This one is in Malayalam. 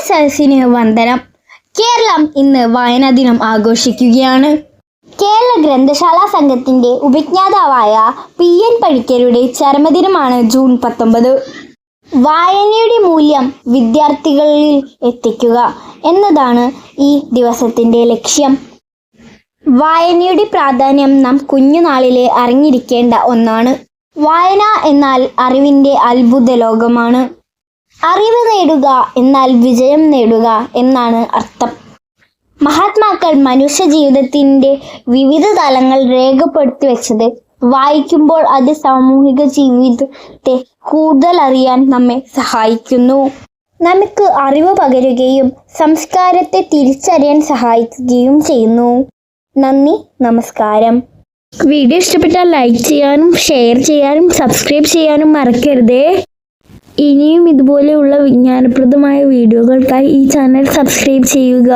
സദസ്സിന് വന്ദനം. കേരളം ഇന്ന് വായനാ ദിനം ആഘോഷിക്കുകയാണ്. കേരള ഗ്രന്ഥശാലാ സംഘത്തിന്റെ ഉപജ്ഞാതാവായ PN പണിക്കരുടെ ചരമദിനമാണ് ജൂൺ 19. വായനയുടെ മൂല്യം വിദ്യാർത്ഥികളിൽ എത്തിക്കുക എന്നതാണ് ഈ ദിവസത്തിന്റെ ലക്ഷ്യം. വായനയുടെ പ്രാധാന്യം നാം കുഞ്ഞുനാളിലെ അറിഞ്ഞിരിക്കേണ്ട ഒന്നാണ്. വായന എന്നാൽ അറിവിന്റെ അത്ഭുത ലോകമാണ്. അറിവ് നേടുക എന്നാൽ വിജയം നേടുക എന്നാണ് അർത്ഥം. മഹാത്മാക്കൾ മനുഷ്യ ജീവിതത്തിന്റെ വിവിധ തലങ്ങൾ രേഖപ്പെടുത്തി വെച്ചത് വായിക്കുമ്പോൾ അത് സാമൂഹിക ജീവിതത്തെ കൂടുതൽ അറിയാൻ നമ്മെ സഹായിക്കുന്നു. നമുക്ക് അറിവ് പകരുകയും സംസ്കാരത്തെ തിരിച്ചറിയാൻ സഹായിക്കുകയും ചെയ്യുന്നു. നന്ദി, നമസ്കാരം. വീഡിയോ ഇഷ്ടപ്പെട്ടാൽ ലൈക്ക് ചെയ്യാനും ഷെയർ ചെയ്യാനും സബ്സ്ക്രൈബ് ചെയ്യാനും മറക്കരുതേ. ഇനിയും ഇതുപോലെയുള്ള വിജ്ഞാനപ്രദമായ വീഡിയോകൾക്കായി ഈ ചാനൽ സബ്സ്ക്രൈബ് ചെയ്യുക.